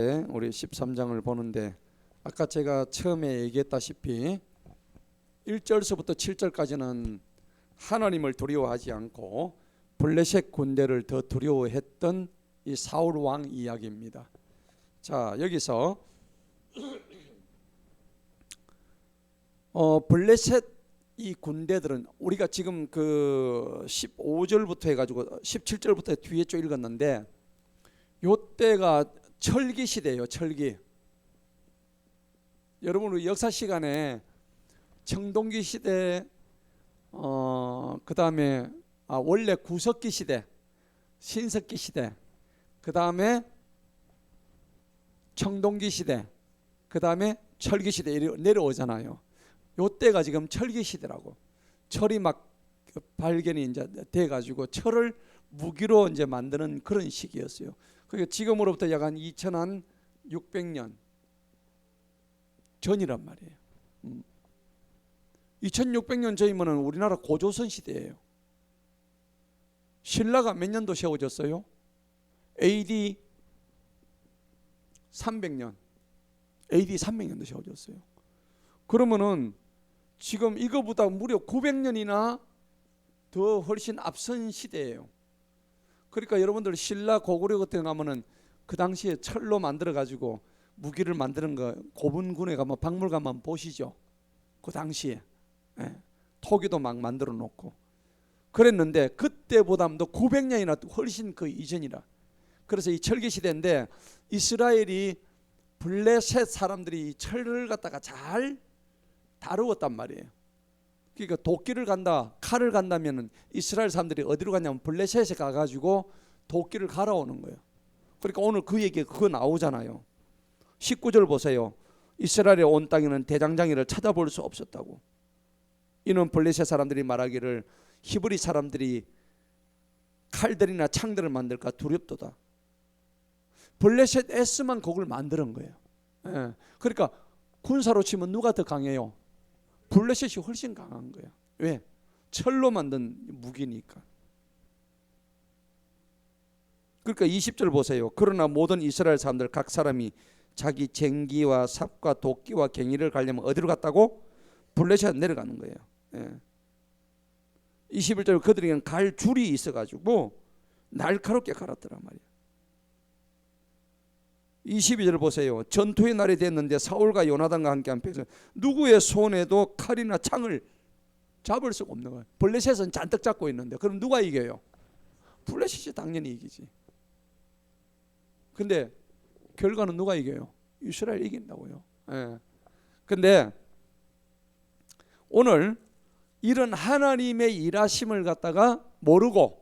우리 13장을 보는데 아까 제가 처음에 얘기했다시피 1절서부터 7절까지는 하나님을 두려워하지 않고 블레셋 군대를 더 두려워했던 이 사울 왕 이야기입니다. 자, 여기서 블레셋 이 군대들은 우리가 지금 그 15절부터 해가지고 17절부터 뒤에 쭉 읽었는데 요때가 철기 시대예요. 철기. 여러분 우리 역사 시간에 청동기 시대, 그 다음에 원래 구석기 시대, 신석기 시대, 그 다음에 청동기 시대, 그 다음에 철기 시대 내려오잖아요. 요때가 지금 철기 시대라고. 철이 막 발견이 이제 돼가지고 철을 무기로 이제 만드는 그런 시기였어요. 그러니까 지금으로부터 약 한 2600년 전이란 말이에요. 2600년 전이면 우리나라 고조선 시대예요. 신라가 몇 년도 세워졌어요? AD 300년. AD 300년도 세워졌어요. 그러면은 지금 이거보다 무려 900년이나 더 훨씬 앞선 시대예요. 그러니까 여러분들 신라 고구려 같은 데 가면은 그 당시에 철로 만들어 가지고 무기를 만드는 거 고분군에 가면 박물관만 보시죠. 그 당시에 토기도 막 만들어 놓고 그랬는데 그때보다도 900년이나 훨씬 그 이전이라. 그래서 이 철기 시대인데 이스라엘이 블레셋 사람들이 철을 갖다가 잘 다루었단 말이에요. 그러니까 도끼를 간다, 칼을 간다면은 이스라엘 사람들이 어디로 갔냐면 블레셋에 가가지고 도끼를 갈아오는 거예요. 그러니까 오늘 그 얘기 그거 나오잖아요. 19절 보세요. 이스라엘의 온 땅에는 대장장이를 찾아볼 수 없었다고. 이는 블레셋 사람들이 말하기를 히브리 사람들이 칼들이나 창들을 만들까 두렵도다. 블레셋에서만 그걸 만드는 거예요. 그러니까 군사로 치면 누가 더 강해요? 블레셋이 훨씬 강한 거예요. 왜? 철로 만든 무기니까. 그러니까 20절 보세요. 그러나 모든 이스라엘 사람들 각 사람이 자기 쟁기와 삽과 도끼와 갱이를 가려면 어디로 갔다고? 블레셋 내려가는 거예요. 21절 그들에게는 갈 줄이 있어가지고 날카롭게 갈았더란 말이에요. 22절 보세요. 전투의 날이 됐는데 사울과 요나단과 함께한 백성 누구의 손에도 칼이나 창을 잡을 수가 없는 거예요. 블레셋은 잔뜩 잡고 있는데 그럼 누가 이겨요? 블레셋이 당연히 이기지. 근데 결과는 누가 이겨요? 이스라엘이 이긴다고요. 근데 오늘 이런 하나님의 일하심을 갖다가 모르고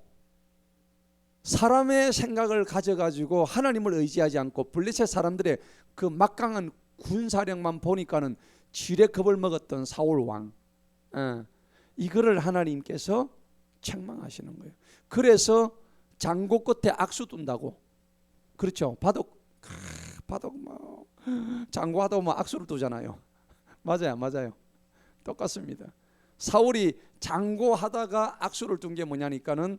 사람의 생각을 가져가지고 하나님을 의지하지 않고 블레셋 사람들의 그 막강한 군사력만 보니까는 지레 겁을 먹었던 사울 왕, 이거를 하나님께서 책망하시는 거예요. 그래서 장고 끝에 악수 둔다고. 그렇죠. 바둑 뭐 장고하다 뭐 악수를 두잖아요. 맞아요. 똑같습니다. 사울이 장고하다가 악수를 둔 게 뭐냐니까는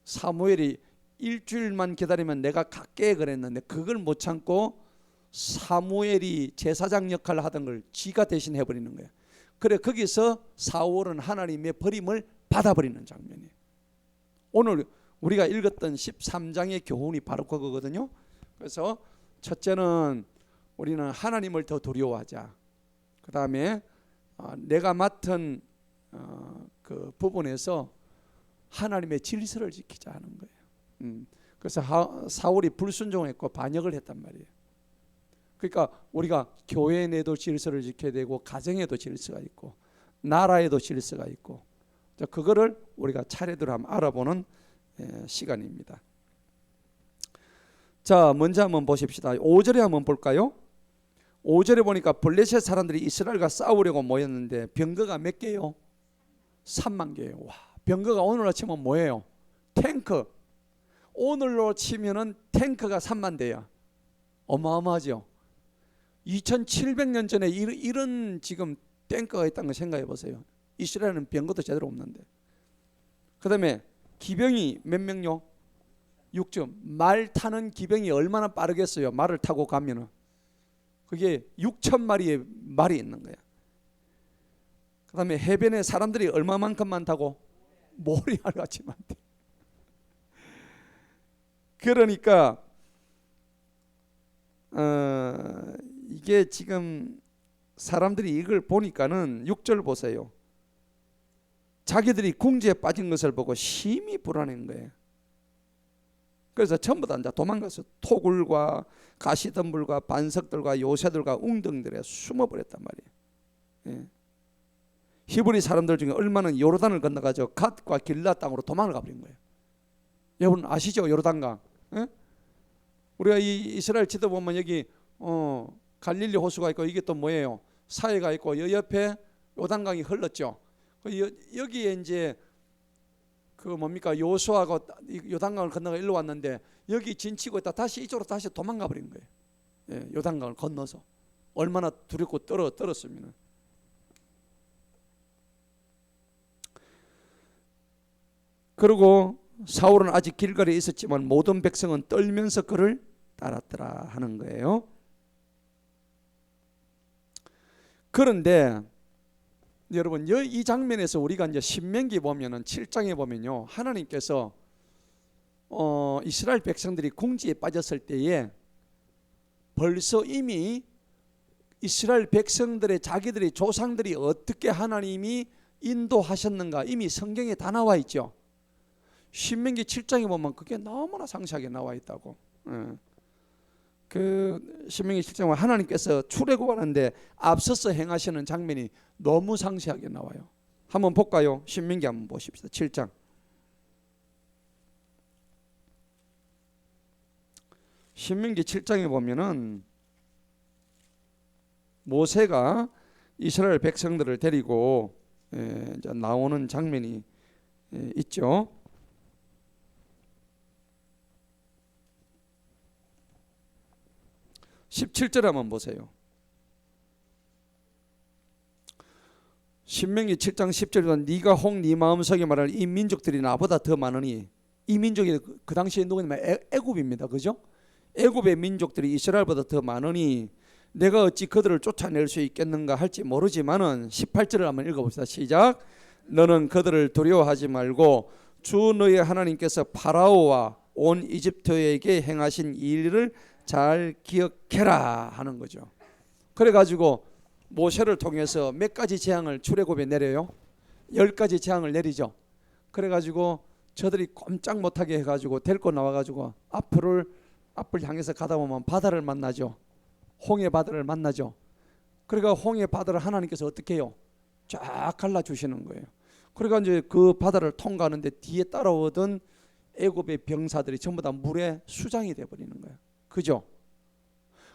사무엘이 일주일만 기다리면 내가 갈게 그랬는데 그걸 못 참고 사무엘이 제사장 역할을 하던 걸 지가 대신 해버리는 거예요. 그래 거기서 사울은 하나님의 버림을 받아버리는 장면이에요. 오늘 우리가 읽었던 13장의 교훈이 바로 그거거든요. 그래서 첫째는 우리는 하나님을 더 두려워하자. 그 다음에 내가 맡은 그 부분에서 하나님의 질서를 지키자 하는 거예요. 그래서 사울이 불순종했고 반역을 했단 말이에요. 그러니까 우리가 교회 내도 질서를 지켜야 되고 가정에도 질서가 있고 나라에도 질서가 있고 그거를 우리가 차례대로 한번 알아보는 시간입니다. 자, 먼저 한번 보십시다. 5절에 한번 볼까요? 5절에 보니까 블레셋 사람들이 이스라엘과 싸우려고 모였는데 병거가 몇 개요? 3만 개예요. 와, 병거가 오늘로 치면 뭐예요? 탱크. 오늘로 치면은 탱크가 3만 대야. 어마어마하죠. 2700년 전에 이런 지금 탱크가 있다는 거 생각해 보세요. 이스라엘은 병거도 제대로 없는데. 그 다음에 기병이 몇 명요? 6점. 말 타는 기병이 얼마나 빠르겠어요. 말을 타고 가면은. 그게 6천 마리의 말이 있는 거야. 그 다음에 해변에 사람들이 얼마만큼 많다고? 모래알같이 많대. 그러니까 이게 지금 사람들이 이걸 보니까는 6절 보세요. 자기들이 궁지에 빠진 것을 보고 심히 불안한 거예요. 그래서 전부 다 이제 도망가서 토굴과 가시덤불과 반석들과 요새들과 웅덩들에 숨어버렸단 말이에요. 예. 히브리 사람들 중에 얼마는 요르단을 건너가죠. 갓과 길라 땅으로 도망을 가버린 거예요. 여러분 아시죠? 요르단강. 예? 우리가 이 이스라엘 지도 보면 여기 갈릴리 호수가 있고 이게 또 뭐예요? 사해가 있고 여 옆에 요단강이 흘렀죠. 여기에 이제 그 뭡니까 요수아가 요단강을 건너가 일로 왔는데 여기 진치고 있다 다시 이쪽으로 다시 도망가 버린 거예요. 예, 요단강을 건너서 얼마나 두렵고 떨었으면. 그리고 사울은 아직 길갈에 있었지만 모든 백성은 떨면서 그를 따랐더라 하는 거예요. 그런데 여러분 이 장면에서 우리가 이제 신명기 보면은 7장에 보면요 하나님께서 이스라엘 백성들이 궁지에 빠졌을 때에 벌써 이미 이스라엘 백성들의 자기들의 조상들이 어떻게 하나님이 인도하셨는가 이미 성경에 다 나와 있죠. 신명기 7장에 보면 그게 너무나 상세하게 나와 있다고. 그 신명기 7장에 하나님께서 출애굽하는데 앞서서 행하시는 장면이 너무 상세하게 나와요. 한번 볼까요? 신명기 한번 보십시다. 7장. 신명기 7장에 보면은 모세가 이스라엘 백성들을 데리고 이제 나오는 장면이 있죠. 17절 한번 보세요. 신명기 7장 10절에 네가 혹 네 마음속에 말할 이 민족들이 나보다 더 많으니 이 민족이 그 당시에 누구냐면 애굽입니다. 그죠? 애굽의 민족들이 이스라엘보다 더 많으니 내가 어찌 그들을 쫓아낼 수 있겠는가 할지 모르지만은 18절을 한번 읽어봅시다. 시작. 너는 그들을 두려워하지 말고 주 너의 하나님께서 파라오와 온 이집트에게 행하신 일을 잘 기억해라 하는 거죠. 그래가지고 모세를 통해서 몇 가지 재앙을 출애굽에 내려요. 10가지 재앙을 내리죠. 그래가지고 저들이 꼼짝 못하게 해가지고 데리고 나와가지고 앞을 향해서 가다 보면 바다를 만나죠. 홍해 바다를 만나죠. 그러니까 홍해 바다를 하나님께서 어떻게 해요? 쫙 갈라주시는 거예요. 그러니까 이제 그 바다를 통과하는데 뒤에 따라오던 애굽의 병사들이 전부 다 물에 수장이 돼버리는 거예요. 그죠?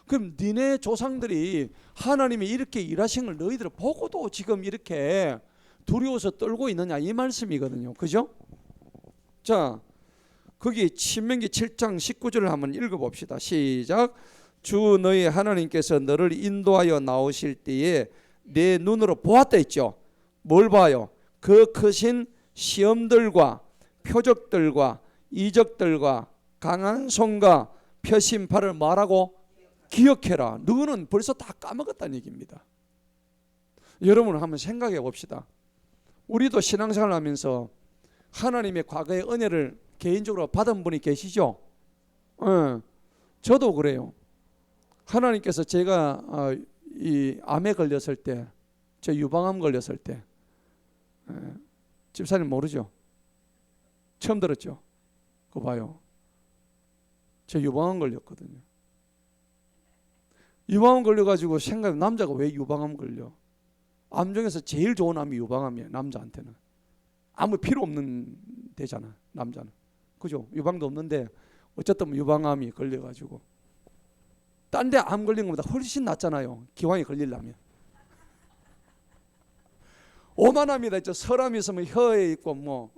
그럼 니네 조상들이 하나님이 이렇게 일하신 걸 너희들 보고도 지금 이렇게 두려워서 떨고 있느냐 이 말씀이거든요. 그죠? 자, 거기 신명기 7장 19절을 한번 읽어봅시다. 시작. 주 너희 하나님께서 너를 인도하여 나오실 때에 내 눈으로 보았다 했죠. 뭘 봐요? 그 크신 시험들과 표적들과 이적들과 강한 손과 펴신 팔을 말하고 기억해라. 너는 벌써 다 까먹었다는 얘기입니다. 여러분 한번 생각해 봅시다. 우리도 신앙생활을 하면서 하나님의 과거의 은혜를 개인적으로 받은 분이 계시죠? 저도 그래요. 하나님께서 제가 이 암에 걸렸을 때, 저 유방암 걸렸을 때, 집사님 모르죠? 처음 들었죠? 그거 봐요. 저 유방암 걸렸거든요. 유방암 걸려가지고 생각해, 남자가 왜 유방암 걸려? 암 중에서 제일 좋은 암이 유방암이에요. 남자한테는 아무 필요 없는 데잖아. 남자는 그죠? 유방도 없는데 어쨌든 유방암이 걸려가지고 딴 데 암 걸린 것보다 훨씬 낫잖아요. 기왕에 걸리려면. 오만합니다. 저 설암 있으면 혀에 있고 뭐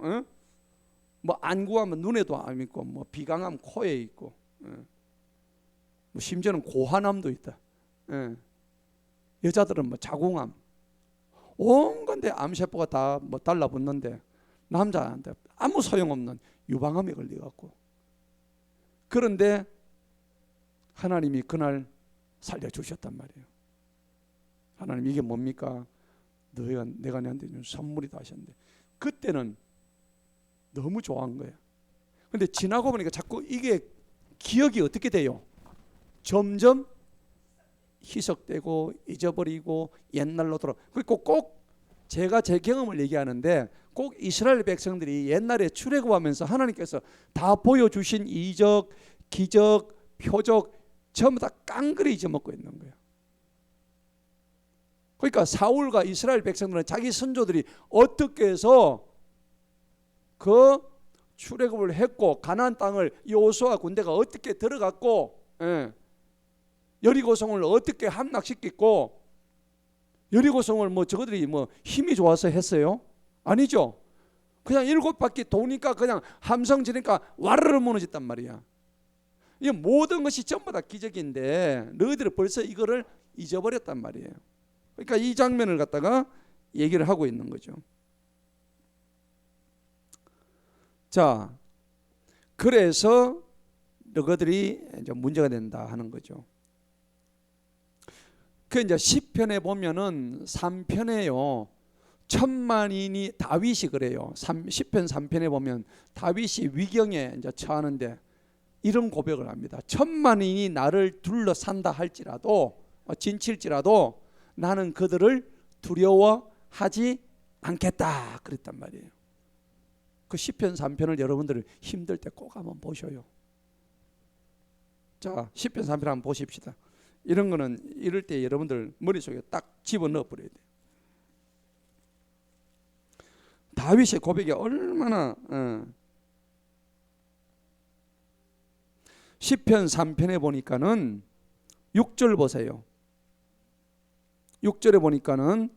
안구하면 눈에도 암 있고 뭐 비강암 코에 있고 뭐 심지어는 고환암도 있다. 여자들은 뭐 자궁암 온건데 암세포가 다 뭐 달라붙는데 남자한테 아무 소용없는 유방암에 걸려갖고 그런데 하나님이 그날 살려주셨단 말이에요. 하나님 이게 뭡니까? 내가 너한테 준 선물이다 하셨는데 그때는 너무 좋아한 거예요. 근데 지나고 보니까 자꾸 이게 기억이 어떻게 돼요? 점점 희석되고 잊어버리고 옛날로 돌아. 그리고 꼭 제가 제 경험을 얘기하는데 꼭 이스라엘 백성들이 옛날에 출애굽하면서 하나님께서 다 보여주신 이적, 기적, 표적 전부 다 깡그리 잊어먹고 있는 거예요. 그러니까 사울과 이스라엘 백성들은 자기 선조들이 어떻게 해서 그 출애굽을 했고 가나안 땅을 여호수아 군대가 어떻게 들어갔고 여리고성을 어떻게 함락시켰고 여리고성을 뭐 저거들이 뭐 힘이 좋아서 했어요? 아니죠. 그냥 7바퀴 도니까 그냥 함성 지니까 와르르 무너졌단 말이야. 이 모든 것이 전부 다 기적인데 너희들은 벌써 이거를 잊어버렸단 말이에요. 그러니까 이 장면을 갖다가 얘기를 하고 있는 거죠. 자, 그래서 너희들이 이제 문제가 된다 하는 거죠. 그 이제 시편에 보면은 3편에요. 천만인이 다윗이 그래요. 시편 3편에 보면 다윗이 위경에 이제 처하는데 이런 고백을 합니다. 천만인이 나를 둘러싼다 할지라도 진칠지라도 나는 그들을 두려워하지 않겠다 그랬단 말이에요. 그 시편 3편을 여러분들 힘들 때 꼭 한번 보셔요. 자, 시편 3편 한번 보십시다. 이런 거는 이럴 때 여러분들 머릿속에 딱 집어넣어 버려야 돼요. 다윗의 고백이 얼마나 시편 3편에 보니까는 6절 보세요. 6절에 보니까는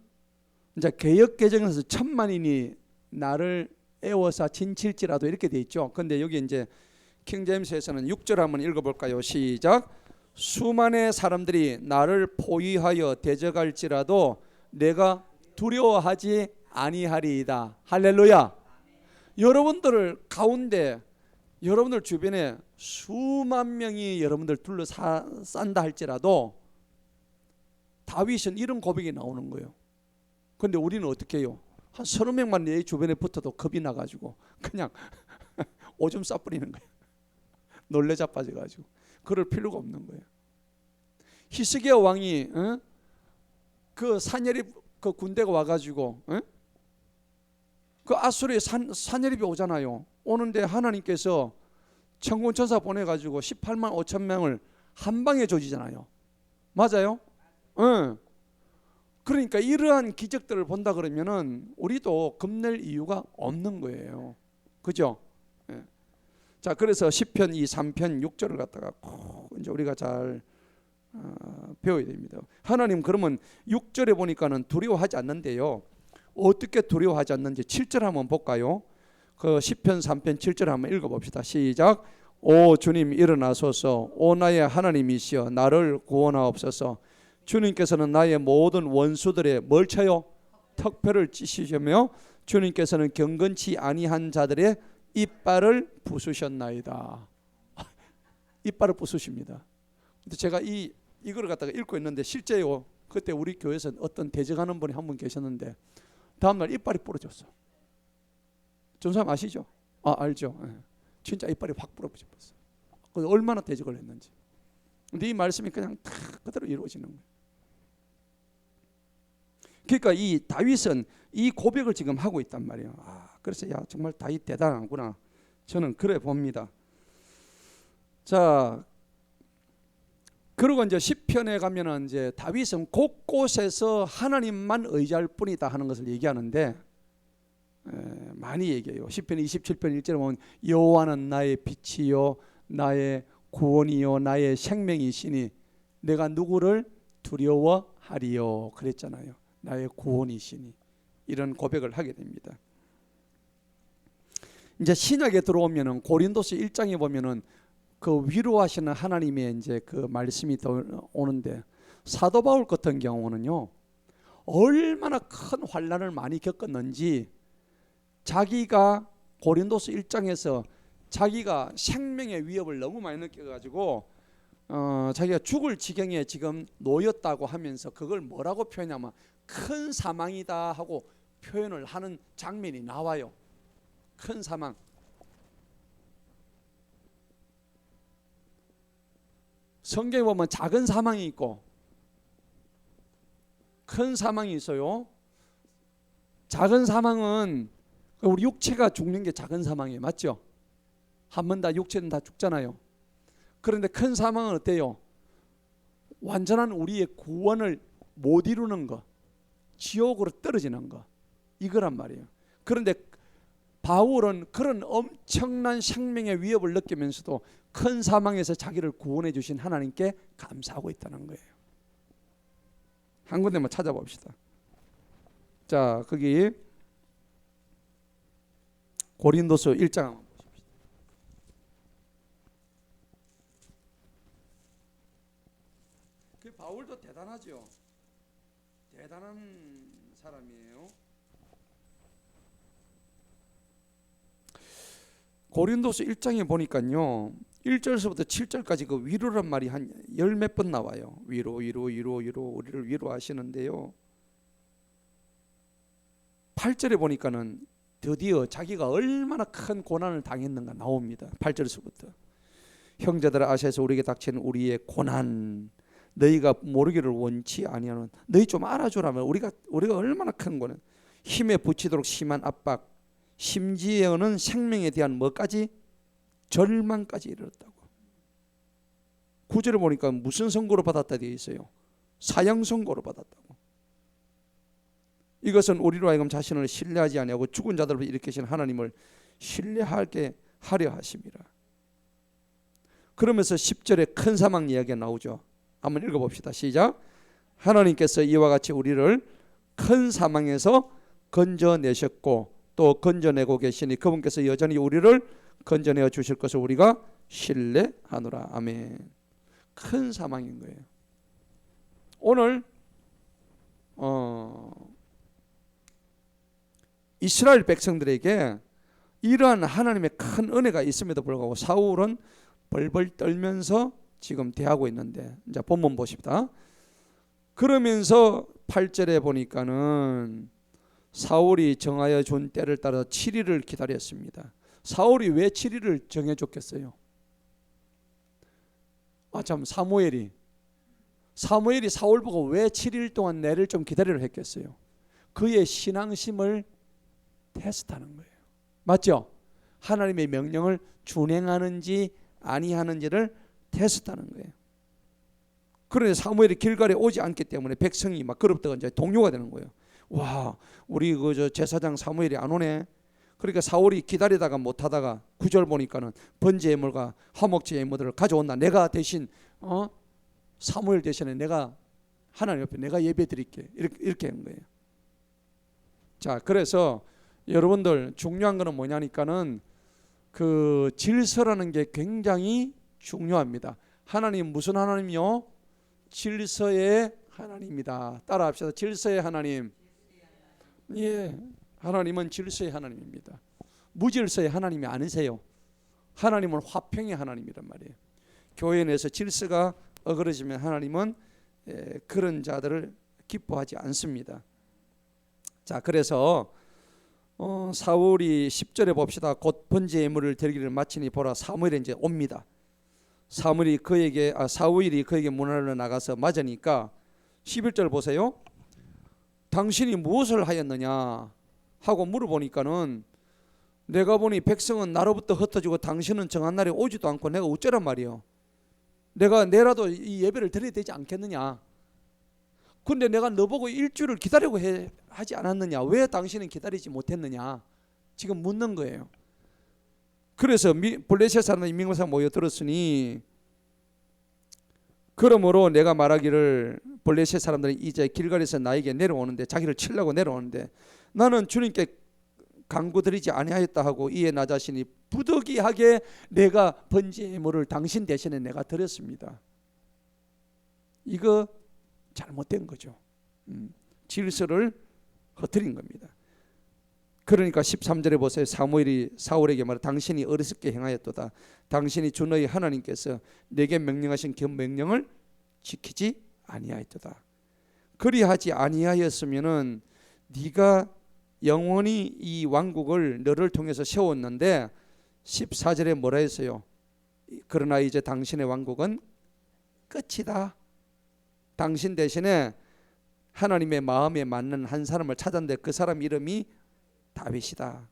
이제 개역 개정에서 천만인이 나를 애워사 진칠지라도 이렇게 돼 있죠. 근데 여기 이제 킹제임스에서는 6절 한번 읽어볼까요? 시작. 수많은 사람들이 나를 포위하여 대적할지라도 내가 두려워하지 아니하리이다. 할렐루야. 여러분들 가운데 여러분들 주변에 수만 명이 여러분들 둘러싼다 할지라도 다윗은 이런 고백이 나오는 거예요. 근데 우리는 어떻게 해요? 한 30명만 내 주변에 붙어도 겁이 나가지고 그냥 오줌 싸버리는 거예요. 놀래 자빠져가지고. 그럴 필요가 없는 거예요. 히스기야 왕이 그 산헤립 그 군대가 와가지고 그 아수르의 산헤립이 오잖아요. 오는데 하나님께서 천군천사 보내가지고 18만 5천 명을 한 방에 조지잖아요. 맞아요? 그러니까 이러한 기적들을 본다 그러면은 우리도 겁낼 이유가 없는 거예요. 그죠? 자, 그래서 시편 이 3편 6절을 갖다가 꼭 이제 우리가 잘 배워야 됩니다. 하나님 그러면 6절에 보니까는 두려워하지 않는데요. 어떻게 두려워하지 않는지 7절 한번 볼까요? 그 시편 3편 7절 한번 읽어봅시다. 시작. 오 주님 일어나소서. 오 나의 하나님이시여 나를 구원하옵소서. 주님께서는 나의 모든 원수들의 뭘 쳐요? 턱표를 찌시며 주님께서는 경건치 아니한 자들의 이빨을 부수셨나이다. 이빨을 부수십니다. 근데 제가 이걸 갖다가 읽고 있는데 실제요. 그때 우리 교회에서 어떤 대적하는 분이 한 분 계셨는데 다음날 이빨이 부러졌어. 전사님 아시죠? 알죠. 진짜 이빨이 확 부러졌어. 얼마나 대적을 했는지. 근데 이 말씀이 그냥 다 그대로 이루어지는 거예요. 그러니까 이 다윗은 이 고백을 지금 하고 있단 말이에요. 그래서 야 정말 다윗 대단하구나. 저는 그래 봅니다. 자, 그리고 이제 시편에 가면은 이제 다윗은 곳곳에서 하나님만 의지할 뿐이다 하는 것을 얘기하는데 많이 얘기해요. 시편 27편 1절에 보면 여호와는 나의 빛이요 나의 구원이요 나의 생명이시니 내가 누구를 두려워하리요 그랬잖아요. 나의 구원이시니 이런 고백을 하게 됩니다. 이제 신약에 들어오면은 고린도서 1장에 보면은 그 위로하시는 하나님의 이제 그 말씀이 오는데 사도 바울 같은 경우는요 얼마나 큰 환난을 많이 겪었는지 자기가 고린도서 1장에서 자기가 생명의 위협을 너무 많이 느껴가지고 자기가 죽을 지경에 지금 놓였다고 하면서 그걸 뭐라고 표현하면 큰 사망이다 하고 표현을 하는 장면이 나와요. 큰 사망. 성경에 보면 작은 사망이 있고 큰 사망이 있어요. 작은 사망은 우리 육체가 죽는 게 작은 사망이에요. 맞죠? 한 번 다 육체는 다 죽잖아요. 그런데 큰 사망은 어때요? 완전한 우리의 구원을 못 이루는 거, 지옥으로 떨어지는 거, 이거란 말이에요. 그런데 바울은 그런 엄청난 생명의 위협을 느끼면서도 큰 사망에서 자기를 구원해 주신 하나님께 감사하고 있다는 거예요. 한 군데만 찾아봅시다. 자, 거기 고린도서 1장 한번 보십시다. 그 바울도 대단하죠. 대단한 사람이에요. 고린도서 1장에 보니까요, 1절서부터 7절까지 그 위로란 말이 한 열 몇 번 나와요. 위로 우리를 위로하시는데요. 8절에 보니까는 드디어 자기가 얼마나 큰 고난을 당했는가 나옵니다. 8절서부터 형제들아 아시아에서 우리에게 닥치는 우리의 고난 너희가 모르기를 원치 아니하는 너희 좀 알아주라면 우리가 얼마나 큰 고난 힘에 부치도록 심한 압박 심지어는 생명에 대한 뭐까지 절망까지 이르렀다고. 9절에 보니까 무슨 선고를 받았다 되어 있어요. 사형 선고를 받았다고. 이것은 우리로 하여금 자신을 신뢰하지 아니하고 죽은 자들을 일으키신 하나님을 신뢰하게 하려 하심이라. 그러면서 10절에 큰 사망 이야기가 나오죠. 한번 읽어봅시다. 시작. 하나님께서 이와 같이 우리를 큰 사망에서 건져내셨고 또 건져내고 계시니 그분께서 여전히 우리를 건져내어 주실 것을 우리가 신뢰하노라. 아멘. 큰 사망인 거예요. 오늘 이스라엘 백성들에게 이러한 하나님의 큰 은혜가 있음에도 불구하고 사울은 벌벌 떨면서 지금 대하고 있는데, 이제 본문 보십시다. 그러면서 8절에 보니까는 사울이 정하여 준 때를 따라 7일을 기다렸습니다. 사울이 왜 7일을 정해줬겠어요? 참 사무엘이 사울 보고 왜 7일 동안 내를 좀 기다리려 했겠어요? 그의 신앙심을 테스트하는 거예요. 맞죠? 하나님의 명령을 준행하는지 아니하는지를 테스트하는 거예요. 그런데 사무엘이 길갈에 오지 않기 때문에 백성이 막 그룹다가 이제 동요가 되는 거예요. 와, 우리 그 제사장 사무엘이 안 오네. 그러니까 사울이 기다리다가 못하다가 9절 보니까는 번제 예물과 화목제 예물들을 가져온다. 내가 대신 사무엘 대신에 내가 하나님 옆에 내가 예배 드릴게. 이렇게 한 거예요. 자, 그래서 여러분들 중요한 거는 뭐냐니까는 그 질서라는 게 굉장히 중요합니다. 하나님 무슨 하나님이요? 질서의 하나님입니다. 따라합시다. 질서의 하나님. 예, 하나님은 질서의 하나님입니다. 무질서의 하나님이 아니세요. 하나님은 화평의 하나님이란 말이에요. 교회 내에서 질서가 어그러지면 하나님은 그런 자들을 기뻐하지 않습니다. 자, 그래서 사울이 10절에 봅시다. 곧 번제 예물을 드리기를 마치니 보라 사무엘이 이제 옵니다. 사울이 그에게 문하러 나가서 맞으니까 11절 보세요. 당신이 무엇을 하였느냐 하고 물어보니까는 내가 보니 백성은 나로부터 흩어지고 당신은 정한 날에 오지도 않고 내가 어쩌란 말이요. 내가 내라도 이 예배를 드려야 되지 않겠느냐. 근데 내가 너보고 일주일을 기다리고 하지 않았느냐. 왜 당신은 기다리지 못했느냐. 지금 묻는 거예요. 그래서 블레셋 사람들이 민고사 모여들었으니 그러므로 내가 말하기를 블레셋 사람들이 이제 길갈에서 나에게 내려오는데 자기를 치려고 내려오는데 나는 주님께 간구드리지 아니하였다 하고 이에 나 자신이 부득이하게 내가 번제 예물을 당신 대신에 내가 드렸습니다. 이거 잘못된 거죠. 질서를 흐트린 겁니다. 그러니까 13절에 보세요. 사무엘이 사울에게 말해 당신이 어리석게 행하였도다. 당신이 주 너희 하나님께서 내게 명령하신 그 명령을 지키지 아니하였도다. 그리하지 아니하였으면은 네가 영원히 이 왕국을 너를 통해서 세웠는데 14절에 뭐라 했어요? 그러나 이제 당신의 왕국은 끝이다. 당신 대신에 하나님의 마음에 맞는 한 사람을 찾았는데 그 사람 이름이 다윗이다.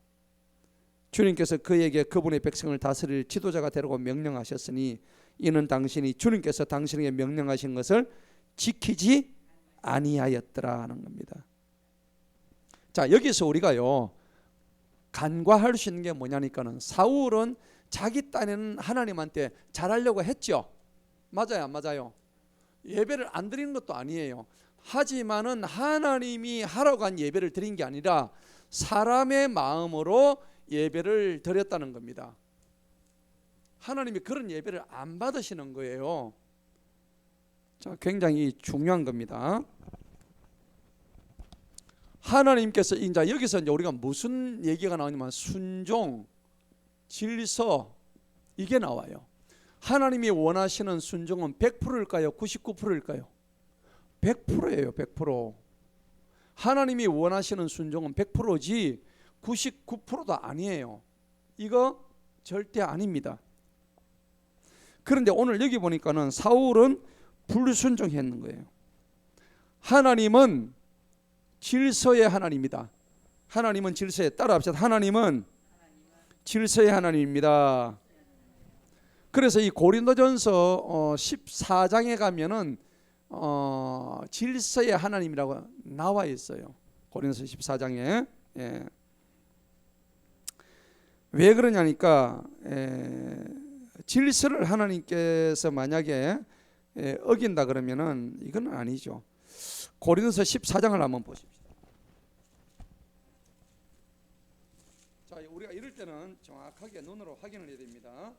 주님께서 그에게 그분의 백성을 다스릴 지도자가 되라고 명령하셨으니 이는 당신이 주님께서 당신에게 명령하신 것을 지키지 아니하였더라 하는 겁니다. 자, 여기서 우리가요 간과할 수 있는 게 뭐냐니까는 사울은 자기 딴에는 하나님한테 잘하려고 했죠. 맞아요, 안 맞아요? 예배를 안 드리는 것도 아니에요. 하지만은 하나님이 하라고 한 예배를 드린 게 아니라 사람의 마음으로 예배를 드렸다는 겁니다. 하나님이 그런 예배를 안 받으시는 거예요. 자, 굉장히 중요한 겁니다. 하나님께서 이제 여기서 이제 우리가 무슨 얘기가 나오냐면 순종, 질서 이게 나와요. 하나님이 원하시는 순종은 100%일까요? 99%일까요? 100%예요. 100%. 하나님이 원하시는 순종은 100%지 99%도 아니에요. 이거 절대 아닙니다. 그런데 오늘 여기 보니까는 사울은 불순종했는 거예요. 하나님은 질서의 하나님이다. 하나님은 질서에 따라합시다. 하나님은 질서의 하나님입니다. 그래서 이 고린도전서 14장에 가면은 질서의 하나님이라고 나와 있어요. 고린도서 14장에. 예. 왜 그러냐니까 질서를 하나님께서 만약에 어긴다 그러면은 이건 아니죠. 고린도서 14장을 한번 보십시다. 자, 우리가 이럴 때는 정확하게 눈으로 확인을 해야 됩니다.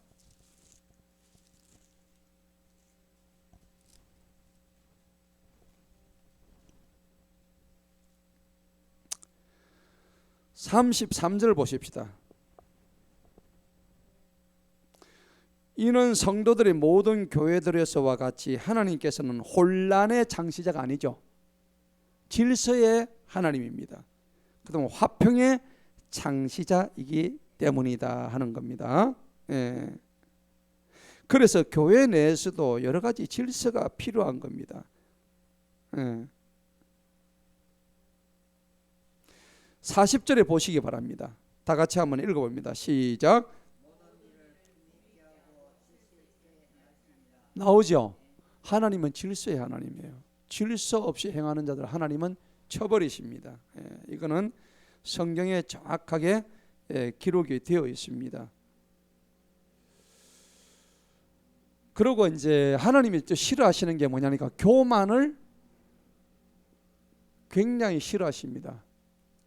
(33절) 보십시다. 이는 성도들의 모든 교회들에서와 같이 하나님께서는 혼란의 창시자가 아니죠. 질서의 하나님입니다. 그다음 화평의 창시자이기 때문이다 하는 겁니다. 예. 그래서 교회 내에서도 여러 가지 질서가 필요한 겁니다. 예. 40절에 보시기 바랍니다. 다 같이 한번 읽어봅니다. 시작. 나오죠? 하나님은 질서의 하나님이에요. 질서 없이 행하는 자들 하나님은 쳐버리십니다. 이거는 성경에 정확하게 기록이 되어 있습니다. 그리고 이제 하나님이 또 싫어하시는 게 뭐냐니까 교만을 굉장히 싫어하십니다.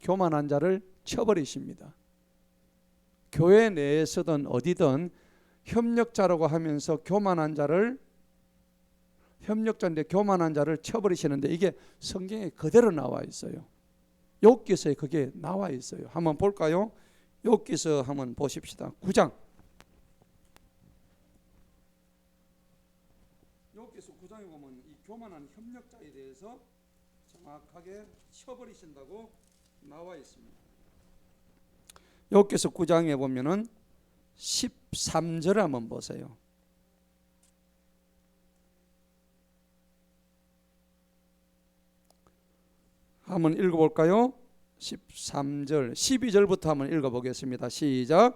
교만한 자를 쳐버리십니다. 교회 내에서든 어디든 협력자라고 하면서 교만한 자를 협력자인데 교만한 자를 쳐버리시는데 이게 성경에 그대로 나와 있어요. 욥기서에 그게 나와 있어요. 한번 볼까요? 욥기서 한번 보십시다. 9장. 욥기서 9장에 보면 이 교만한 협력자에 대해서 정확하게 쳐버리신다고 나와 있습니다. 욥기서 9장에 보면은 13절 한번 보세요. 한번 읽어볼까요? 13절 12절부터 한번 읽어보겠습니다. 시작.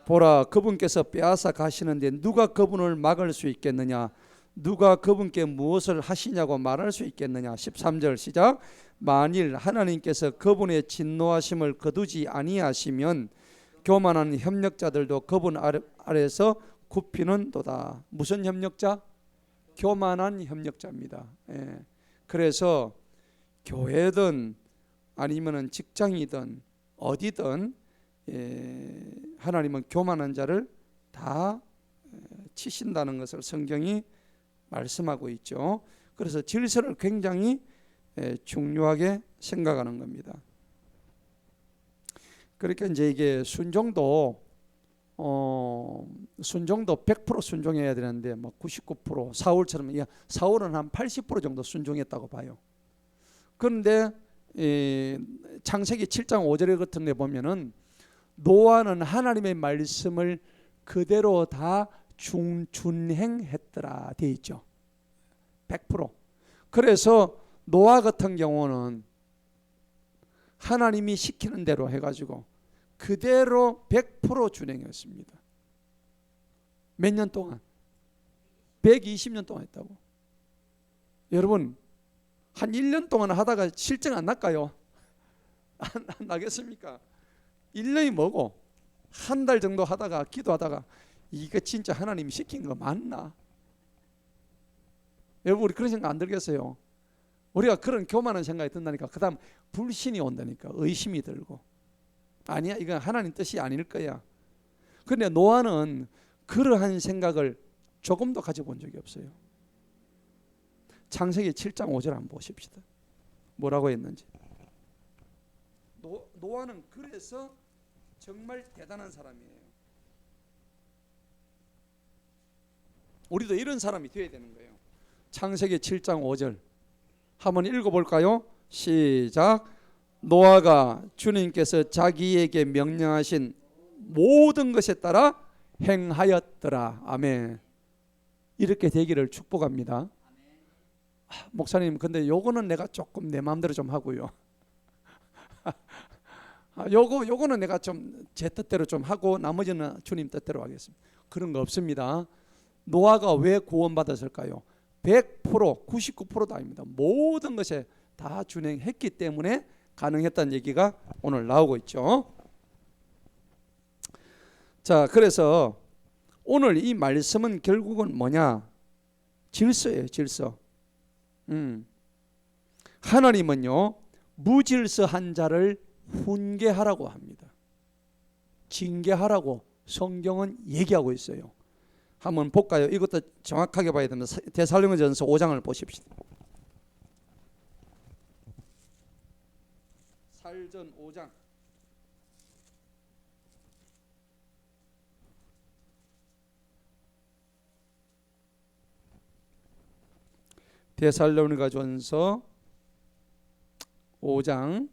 보라, 그분께서 빼앗아 가시는데 누가 그분을 막을 수 있겠느냐? 누가 그분께 무엇을 하시냐고 말할 수 있겠느냐? 13절 시작. 만일 하나님께서 그분의 진노하심을 거두지 아니하시면 교만한 협력자들도 그분 아래에서 굽히는도다. 무슨 협력자? 교만한 협력자입니다. 예. 그래서 교회든 아니면은 직장이든 어디든 하나님은 교만한 자를 다 치신다는 것을 성경이 말씀하고 있죠. 그래서 질서를 굉장히 중요하게 생각하는 겁니다. 그러니까 이제 이게 순종도 100% 순종해야 되는데 뭐 99% 사울처럼, 사울은 한 80% 정도 순종했다고 봐요. 그런데 창세기 7장 5절에 같은 데 보면은 노아는 하나님의 말씀을 그대로 다 준행했더라 돼 있죠. 100%. 그래서 노아 같은 경우는 하나님이 시키는 대로 해가지고 그대로 100% 준행했습니다. 몇 년 동안? 120년 동안 했다고. 여러분 한 1년 동안 하다가 실증 안 날까요? 안 나겠습니까? 1년이 뭐고 한 달 정도 하다가 기도하다가 이거 진짜 하나님이 시킨 거 맞나? 여러분 우리 그런 생각 안 들겠어요? 우리가 그런 교만한 생각이 든다니까 그 다음 불신이 온다니까. 의심이 들고 아니야 이건 하나님 뜻이 아닐 거야. 그런데 노아는 그러한 생각을 조금도 가져본 적이 없어요. 창세기 7장 5절 한번 보십시다. 뭐라고 했는지. 노아는 그래서 정말 대단한 사람이에요. 우리도 이런 사람이 되어야 되는 거예요. 창세기 7장 5절 한번 읽어볼까요? 시작. 노아가 주님께서 자기에게 명령하신 모든 것에 따라 행하였더라. 아멘. 이렇게 되기를 축복합니다. 목사님 근데 요거는 내가 조금 내 마음대로 좀 하고요. 요거는 내가 좀 제 뜻대로 좀 하고 나머지는 주님 뜻대로 하겠습니다. 그런 거 없습니다. 노아가 왜 구원받았을까요? 100% 99%도 아닙니다. 모든 것에 다 준행했기 때문에 가능했다는 얘기가 오늘 나오고 있죠. 자, 그래서 오늘 이 말씀은 결국은 뭐냐? 질서예요, 질서. 하나님은요 무질서한 자를 훈계하라고 합니다. 징계하라고 성경은 얘기하고 있어요. 한번 볼까요? 이것도 정확하게 봐야 됩니다. 데살로니가전서 5장을 보십시다. 살전 5장 데살로니가전서 5장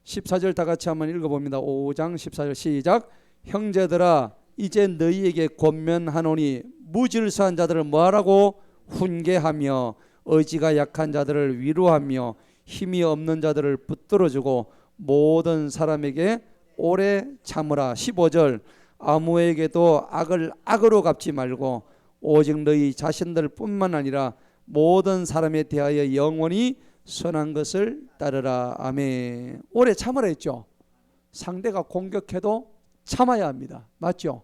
14절 다 같이 한번 읽어봅니다. 5장 14절 시작. 형제들아 이제 너희에게 권면하노니 무질서한 자들을 뭐하라고? 훈계하며 의지가 약한 자들을 위로하며 힘이 없는 자들을 붙들어주고 모든 사람에게 오래 참으라. 15절 아무에게도 악을 악으로 갚지 말고 오직 너희 자신들 뿐만 아니라 모든 사람에 대하여 영원히 선한 것을 따르라. 아멘. 오래 참으라 했죠. 상대가 공격해도 참아야 합니다. 맞죠?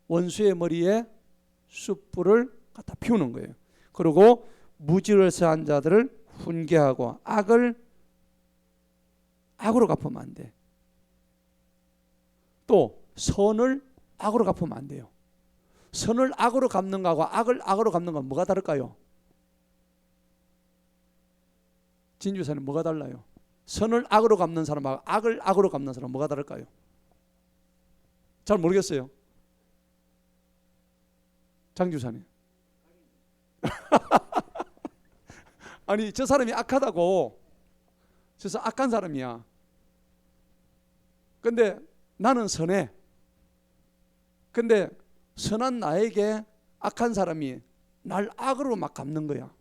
원수의 머리에 숯불을 갖다 피우는 거예요. 그리고 무질서한 자들을 훈계하고 악을 악으로 갚으면 안 돼. 또 선을 악으로 갚으면 안 돼요. 선을 악으로 갚는 거하고 악을 악으로 갚는 건 뭐가 다를까요? 진주사님 뭐가 달라요? 선을 악으로 갚는 사람하고 악을 악으로 갚는 사람 뭐가 다를까요? 잘 모르겠어요. 장주사님. 아니 저 사람이 악하다고, 저 악한 사람이야. 근데 나는 선해. 근데 선한 나에게 악한 사람이 날 악으로 막 갚는 거야.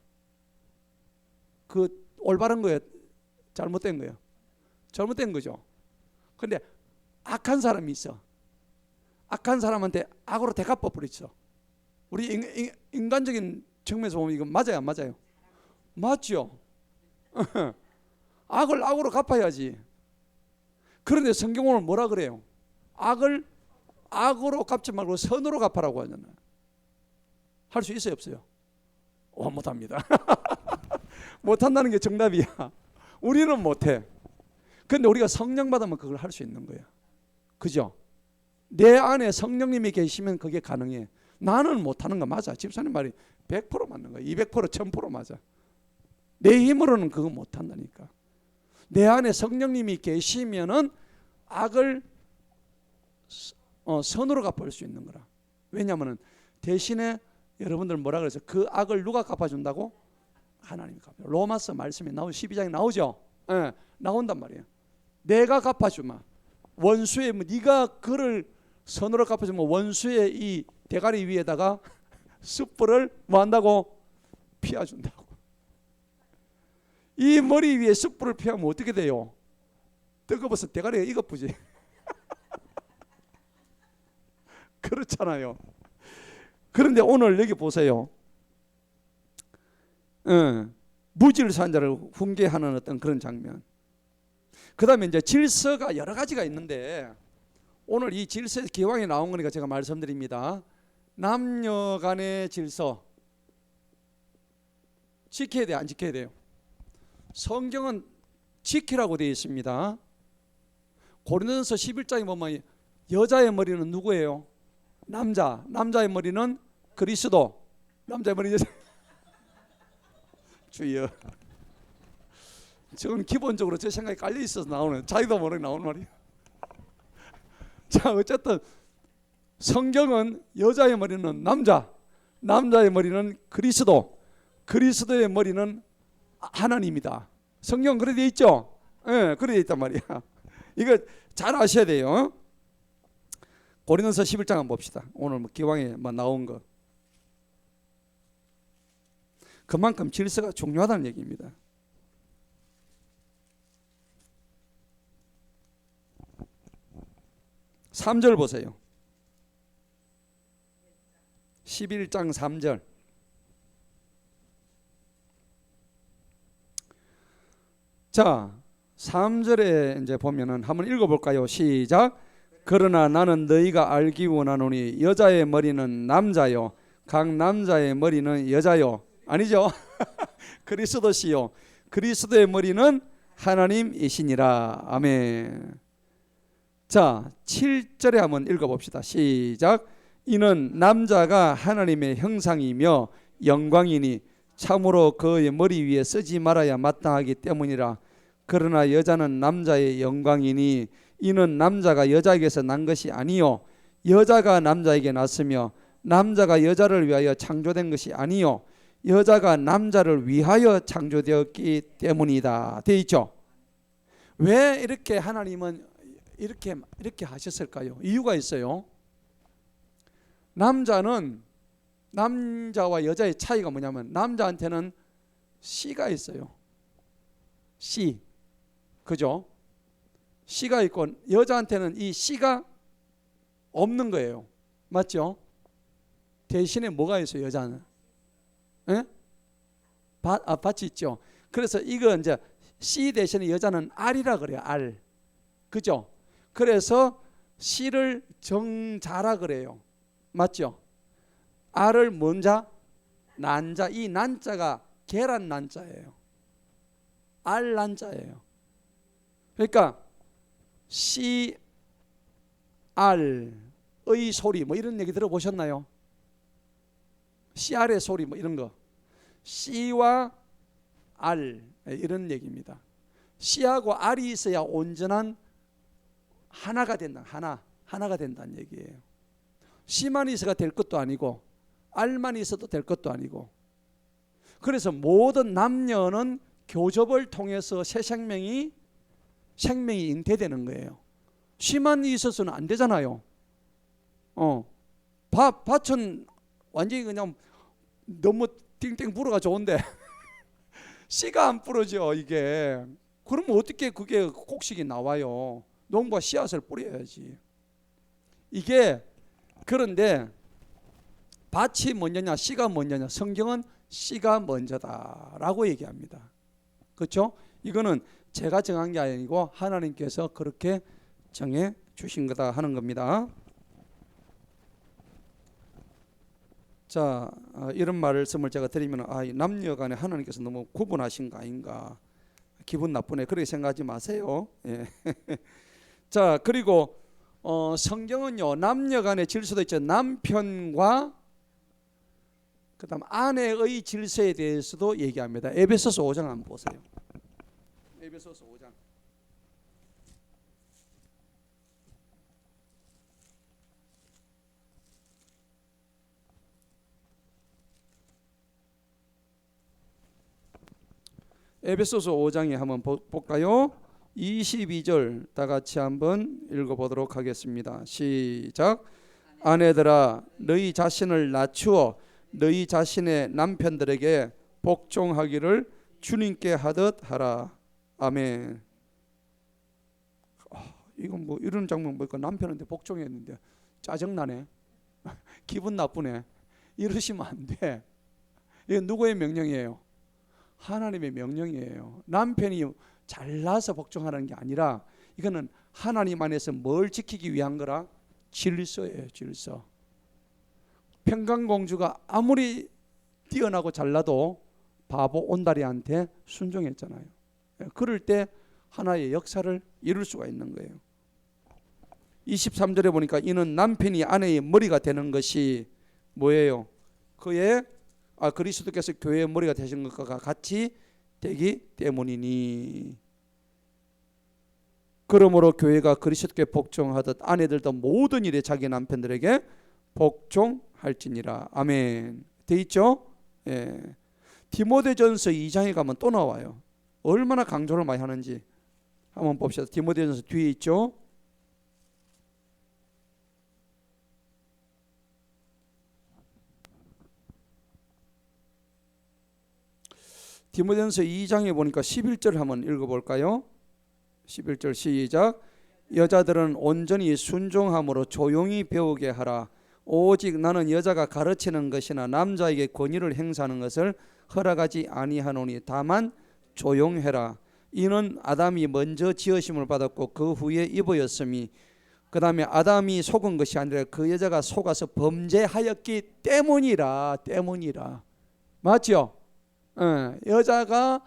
그 올바른 거야? 잘못된 거야? 잘못된 거죠. 근데 악한 사람이 있어. 악한 사람한테 악으로 대갚아 버리죠. 우리 인간적인 측면에서 보면 이건 맞아요, 안 맞아요? 맞죠. 악을 악으로 갚아야지. 그런데 성경은 뭐라 그래요? 악을 악으로 갚지 말고 선으로 갚아라고 하잖아요. 할 수 있어요, 없어요? 못합니다. 못한다는 게 정답이야. 우리는 못해. 근데 우리가 성령 받으면 그걸 할 수 있는 거야. 그죠? 내 안에 성령님이 계시면 그게 가능해. 나는 못하는 거 맞아. 집사님 말이 100% 맞는 거야. 200% 1000% 맞아. 내 힘으로는 그거 못한다니까. 내 안에 성령님이 계시면은 악을 선으로 갚을 수 있는 거라. 왜냐하면 대신에 여러분들 뭐라 그래서 그 악을 누가 갚아준다고? 하나님이 갚아요. 로마서 말씀에 12장에 나오죠. 예, 나온단 말이에요. 내가 갚아주마. 원수의 네가 그를 선으로 갚아주면 원수의 이 대가리 위에다가 숯불을 뭐 한다고? 피워준다고. 이 머리 위에 숯불을 피하면 어떻게 돼요? 뜨거워서 대가리가 이것뿐이지. 그렇잖아요. 그런데 오늘 여기 보세요. 무질서한 자를 훈계하는 어떤 그런 장면. 그 다음에 이제 질서가 여러 가지가 있는데 오늘 이 질서에서 기왕에 나온 거니까 제가 말씀드립니다. 남녀 간의 질서 지켜야 돼, 안 지켜야 돼요? 성경은 지키라고 되어 있습니다. 고린도전서 11장에 보면 여자의 머리는 누구예요? 남자. 남자의 머리는 그리스도. 남자의 머리는 여자. 주여. 저건 기본적으로 제 생각에 깔려 있어서 나오는, 자기도 모르게 나오는 말이에요. 자, 어쨌든 성경은 여자의 머리는 남자, 남자의 머리는 그리스도, 그리스도의 머리는 하나님이다. 성경 그래 돼 있죠? 예, 그래 돼 있단 말이야. 이거 잘 아셔야 돼요. 고린도서 11장 한번 봅시다. 오늘 뭐 기왕에 뭐 나온 거. 그만큼 질서가 중요하다는 얘기입니다. (3절) 보세요. 11장 3절. 자, 3절에 이제 보면은 한번 읽어볼까요? 시작. 그러나 나는 너희가 알기 원하노니 여자의 머리는 남자요, 각 남자의 머리는 여자요. 아니죠? 그리스도시요, 그리스도의 머리는 하나님이시니라. 아멘. 자, 7절에 한번 읽어봅시다. 시작. 이는 남자가 하나님의 형상이며 영광이니 참으로 그의 머리 위에 쓰지 말아야 마땅하기 때문이라. 그러나 여자는 남자의 영광이니 이는 남자가 여자에게서 난 것이 아니요 여자가 남자에게 났으며 남자가 여자를 위하여 창조된 것이 아니요 여자가 남자를 위하여 창조되었기 때문이다. 돼 있죠? 왜 이렇게 하나님은 이렇게 하셨을까요? 이유가 있어요. 남자는, 남자와 여자의 차이가 뭐냐면 남자한테는 씨가 있어요. 씨. 그죠? 씨가 있고 여자한테는 이 씨가 없는 거예요. 맞죠? 대신에 뭐가 있어요, 여자는? 예? 밭이 있죠. 그래서 이거 이제 씨 대신에 여자는 알이라 그래요. 알. 그죠? 그래서 씨를 정자라 그래요. 맞죠? 알을 뭔자? 난자. 이 난자가 계란 난자예요. 알 난자예요. 그러니까 씨, 알의 소리 뭐 이런 얘기 들어보셨나요? 씨알의 소리 뭐 이런 거. 씨와 알 이런 얘기입니다. 씨하고 알이 있어야 온전한 하나가 된다. 하나가 된다는 얘기예요. 씨만 있어가 될 것도 아니고 알만 있어도 될 것도 아니고. 그래서 모든 남녀는 교접을 통해서 새 생명이 잉태되는 거예요. 씨만 있어서는 안 되잖아요. 밭은 완전히 그냥 너무 띵띵 불어가 좋은데 씨가 안 뿌려져 이게. 그러면 어떻게 그게 곡식이 나와요? 농부가 씨앗을 뿌려야지. 이게 그런데 밭이 먼저냐 씨가 먼저냐? 성경은 씨가 먼저다라고 얘기합니다. 그렇죠? 이거는 제가 정한 게 아니고 하나님께서 그렇게 정해 주신 거다 하는 겁니다. 자, 이런 말씀을 제가 드리면 남녀 간에 하나님께서 너무 구분하신 거 아닌가, 기분 나쁘네, 그렇게 생각하지 마세요. 예. 자, 그리고 성경은요 남녀 간의 질서도 있죠. 남편과 그다음 아내의 질서에 대해서도 얘기합니다. 에베소서 5장 한번 보세요. 에베소서 5장. 에베소서 5장에 한번 볼까요? 22절 다 같이 한번 읽어보도록 하겠습니다. 시작. 아내들아 너희 자신을 낮추어 너희 자신의 남편들에게 복종하기를 주님께 하듯 하라. 아멘. 이건 뭐 이런 장면 보니까 남편한테 복종했는데 짜증나네. 기분 나쁘네. 이러시면 안 돼. 이건 누구의 명령이에요? 하나님의 명령이에요. 남편이 잘나서 복종하는 게 아니라 이거는 하나님 안에서 뭘 지키기 위한 거라? 질서예요. 질서. 평강공주가 아무리 뛰어나고 잘나도 바보 온다리한테 순종했잖아요. 그럴 때 하나의 역사를 이룰 수가 있는 거예요. 23절에 보니까 이는 남편이 아내의 머리가 되는 것이 뭐예요? 그리스도께서 교회의 머리가 되신 것과 같이 되기 때문이니. 그러므로 교회가 그리스도께 복종하듯 아내들도 모든 일에 자기 남편들에게 복종할지니라. 아멘. 돼 있죠? 예. 디모데전서 2장에 가면 또 나와요. 얼마나 강조를 많이 하는지 한번 봅시다. 디모데전서 뒤에 있죠? 디모데전서 2장에 보니까 11절 한번 읽어볼까요? 11절 시작. 여자들은 온전히 순종함으로 조용히 배우게 하라. 오직 나는 여자가 가르치는 것이나 남자에게 권위를 행사하는 것을 허락하지 아니하노니 다만 조용해라. 이는 아담이 먼저 지으심을 받았고 그 후에 이보였음이 그 다음에 아담이 속은 것이 아니라 그 여자가 속아서 범죄하였기 때문이라. 맞죠? 여자가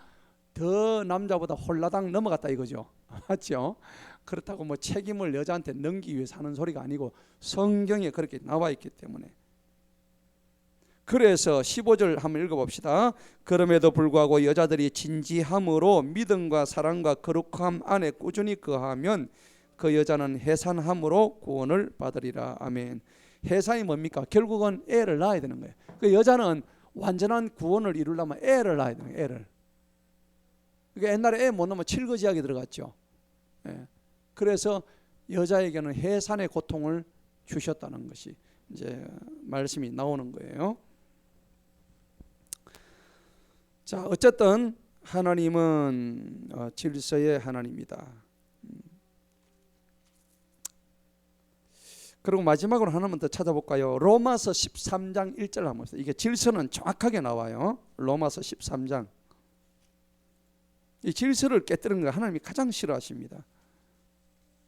더 남자보다 홀라당 넘어갔다 이거죠. 맞죠? 그렇다고 뭐 책임을 여자한테 넘기기 위해서 하는 소리가 아니고 성경에 그렇게 나와 있기 때문에. 그래서 15절 한번 읽어봅시다. 그럼에도 불구하고 여자들이 진지함으로 믿음과 사랑과 거룩함 안에 꾸준히 거하면 그 여자는 해산함으로 구원을 받으리라. 아멘. 해산이 뭡니까? 결국은 애를 낳아야 되는 거예요. 그 여자는 완전한 구원을 이루려면 애를 낳아야 되는 거예요. 애를. 그러니까 옛날에 애 못 낳으면 칠거지약이 들어갔죠. 예. 그래서 여자에게는 해산의 고통을 주셨다는 것이 이제 말씀이 나오는 거예요. 자, 어쨌든 하나님은 질서의 하나님이다. 그리고 마지막으로 하나만 더 찾아볼까요? 로마서 13장 1절 한번 보세요. 이게 질서는 정확하게 나와요. 로마서 13장. 이 질서를 깨뜨리는 거 하나님이 가장 싫어하십니다.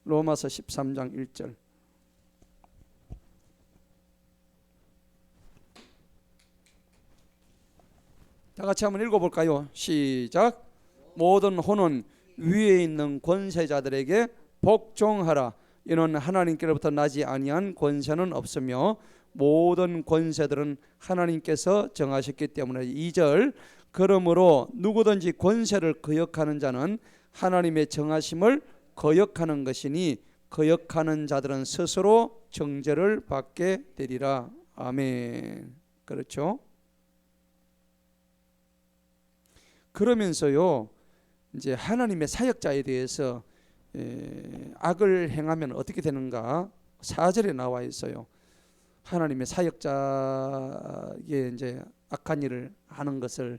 로마서 13장 1절. 다 같이 한번 읽어볼까요? 시작. 모든 혼은 위에 있는 권세자들에게 복종하라. 이는 하나님께로부터 나지 아니한 권세는 없으며 모든 권세들은 하나님께서 정하셨기 때문에. 2절. 그러므로 누구든지 권세를 거역하는 자는 하나님의 정하심을 거역하는 것이니 거역하는 자들은 스스로 정죄를 받게 되리라. 아멘. 그렇죠? 그러면서요, 이제 하나님의 사역자에 대해서 악을 행하면 어떻게 되는가? 4절에 나와 있어요. 하나님의 사역자에게 이제 악한 일을 하는 것을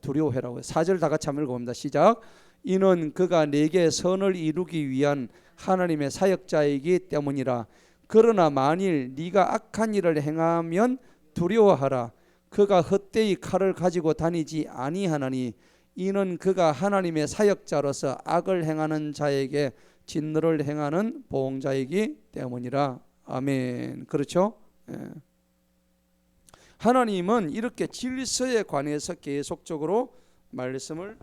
두려워해라고. 4절 다 같이 한번 읽어봅니다. 시작. 이는 그가 내게 선을 이루기 위한 하나님의 사역자이기 때문이라. 그러나 만일 네가 악한 일을 행하면 두려워하라. 그가 헛되이 칼을 가지고 다니지 아니하나니 이는 그가 하나님의 사역자로서 악을 행하는 자에게 진노를 행하는 보응자이기 때문이라. 아멘. 그렇죠? 예. 하나님은 이렇게 질서에 관해서 계속적으로 말씀을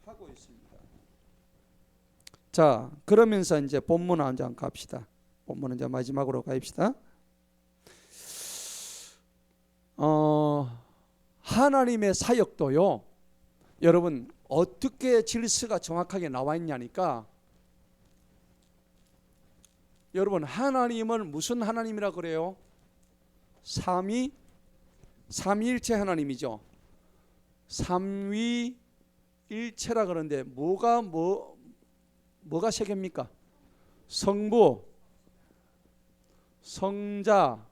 하고 있습니다. 자, 그러면서 이제 본문 한 장 갑시다. 본문은 이제 마지막으로 가입시다. 하나님의 사역도요, 여러분 어떻게 질서가 정확하게 나와 있냐니까, 여러분 하나님은 무슨 하나님이라 그래요? 삼위일체 하나님이죠. 삼위일체라 그러는데 뭐가 세 개입니까? 성부, 성자,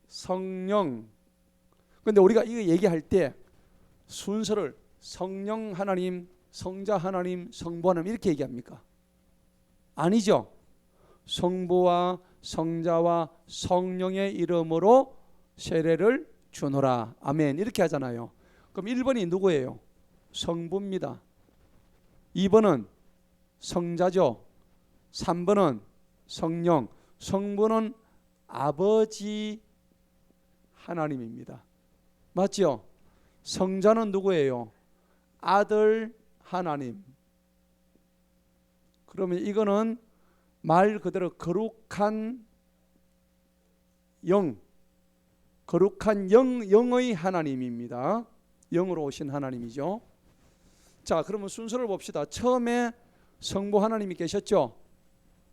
성령. 근데 우리가 이거 얘기할 때 순서를 성령 하나님, 성자 하나님, 성부 하나님 이렇게 얘기합니까? 아니죠. 성부와 성자와 성령의 이름으로 세례를 주노라. 아멘. 이렇게 하잖아요. 그럼 1번이 누구예요? 성부입니다. 2번은 성자죠. 3번은 성령. 성부는 아버지 하나님입니다. 맞죠? 성자는 누구예요? 아들 하나님. 그러면 이거는 말 그대로 거룩한 영, 거룩한 영의 하나님입니다. 영으로 오신 하나님이죠. 자, 그러면 순서를 봅시다. 처음에 성부 하나님이 계셨죠.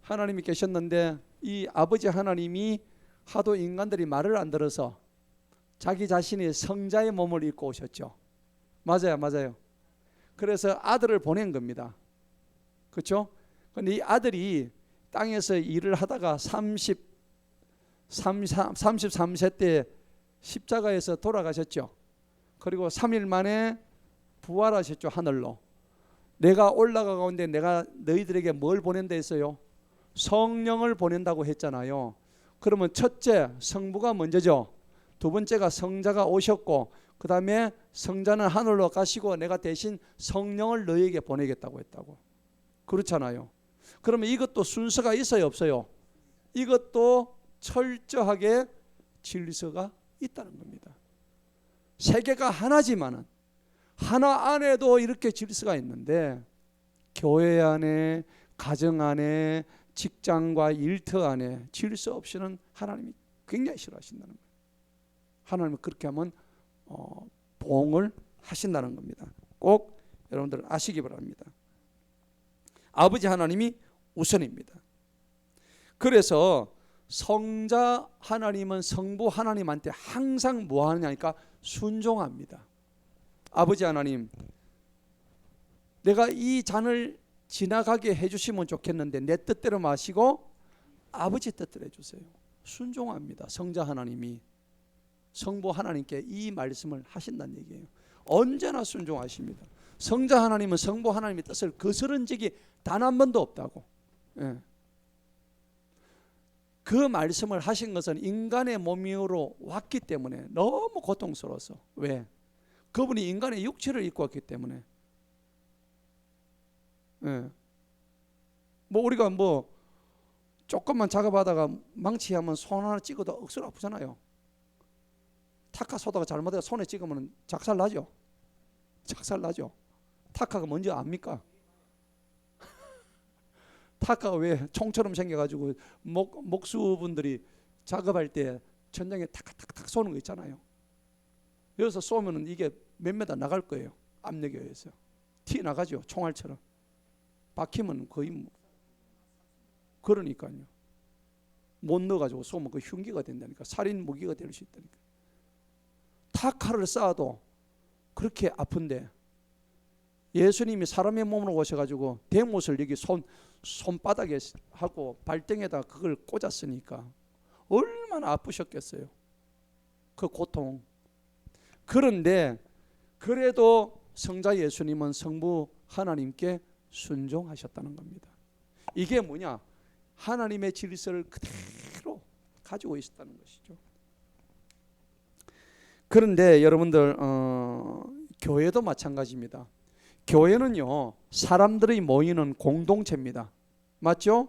하나님이 계셨는데 이 아버지 하나님이 하도 인간들이 말을 안 들어서 자기 자신이 성자의 몸을 입고 오셨죠. 맞아요. 그래서 아들을 보낸 겁니다. 그렇죠? 근데 이 아들이 땅에서 일을 하다가 33세 때 십자가에서 돌아가셨죠. 그리고 3일 만에 부활하셨죠. 하늘로. 내가 올라가가운데 내가 너희들에게 뭘 보낸다 했어요? 성령을 보낸다고 했잖아요. 그러면 첫째 성부가 먼저죠. 두 번째가 성자가 오셨고, 그 다음에 성자는 하늘로 가시고 내가 대신 성령을 너희에게 보내겠다고 했다고. 그렇잖아요. 그러면 이것도 순서가 있어요, 없어요? 이것도 철저하게 질서가 있다는 겁니다. 세계가 하나지만은 하나 안에도 이렇게 질서가 있는데, 교회 안에, 가정 안에, 직장과 일터 안에 질서 없이는 하나님이 굉장히 싫어하신다는 거예요. 하나님은 그렇게 하면 보응을 하신다는 겁니다. 꼭 여러분들 아시기 바랍니다. 아버지 하나님이 우선입니다. 그래서 성자 하나님은 성부 하나님한테 항상 뭐 하느냐니까 순종합니다. 아버지 하나님, 내가 이 잔을 지나가게 해주시면 좋겠는데 내 뜻대로 마시고 아버지 뜻대로 해주세요. 순종합니다. 성자 하나님이 성부 하나님께 이 말씀을 하신다는 얘기예요. 언제나 순종하십니다. 성자 하나님은 성부 하나님의 뜻을 거스른 적이 단 한 번도 없다고. 예. 그 말씀을 하신 것은 인간의 몸으로 왔기 때문에 너무 고통스러워서. 왜? 그분이 인간의 육체를 입고 왔기 때문에. 예. 뭐 우리가 뭐 조금만 작업하다가 망치하면 손 하나 찍어도 억수로 아프잖아요. 타카 소다가 잘못해서 손에 찍으면 작살나죠. 작살나죠. 타카가 뭔지 압니까? 타카가 왜 총처럼 생겨가지고 목수분들이 작업할 때 천장에 탁탁탁 쏘는 거 있잖아요. 여기서 쏘면 이게 몇 메다 나갈 거예요. 압력에 의해서 티 나가죠. 총알처럼 박히면 거의 뭐. 그러니까요. 못 넣어가지고 쏘면 그 흉기가 된다니까. 살인 무기가 될 수 있다니까. 타카를 쏴도 그렇게 아픈데 예수님이 사람의 몸으로 오셔가지고 대못을 여기 손바닥에 하고 발등에다 그걸 꽂았으니까 얼마나 아프셨겠어요. 그 고통. 그런데 그래도 성자 예수님은 성부 하나님께 순종하셨다는 겁니다. 이게 뭐냐? 하나님의 질서를 그대로 가지고 있었다는 것이죠. 그런데 여러분들 교회도 마찬가지입니다. 교회는요, 사람들이 모이는 공동체입니다. 맞죠?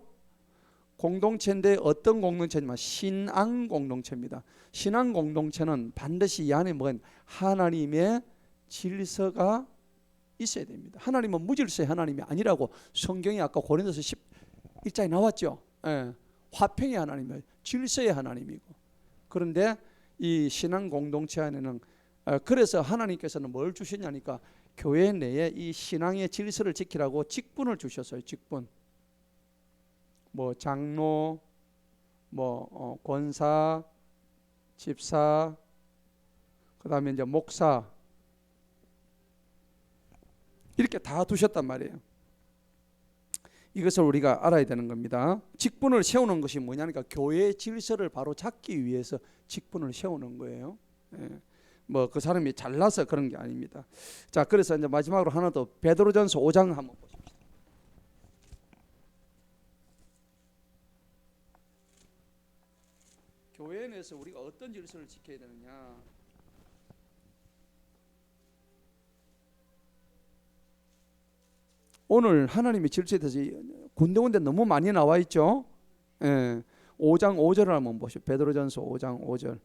공동체인데 어떤 공동체냐면 신앙 공동체입니다. 신앙 공동체는 반드시 이 안에 뭐가 하나님의 질서가 있어야 됩니다. 하나님은 무질서의 하나님이 아니라고 성경이 아까 고린도서 11장에 나왔죠. 예, 화평의 하나님이에요. 질서의 하나님이고. 그런데 이 신앙 공동체 안에는 그래서 하나님께서는 뭘 주시냐니까 교회 내에 이 신앙의 질서를 지키라고 직분을 주셨어요. 직분. 뭐 장로, 뭐 권사, 집사, 그다음에 이제 목사 이렇게 다 두셨단 말이에요. 이것을 우리가 알아야 되는 겁니다. 직분을 세우는 것이 뭐냐니까 교회의 질서를 바로 잡기 위해서 직분을 세우는 거예요. 뭐 그 사람이 잘나서 그런 게 아닙니다. 자, 그래서 이제 마지막으로 하나 더 베드로전서 5장 한번 보십시오. 교회 내에서 우리가 어떤 질서를 지켜야 되느냐? 오늘 하나님의 질서에 대해서 군데군데 너무 많이 나와 있죠. 5장 5절을 한번 보시죠. 베드로전서 5장 5절.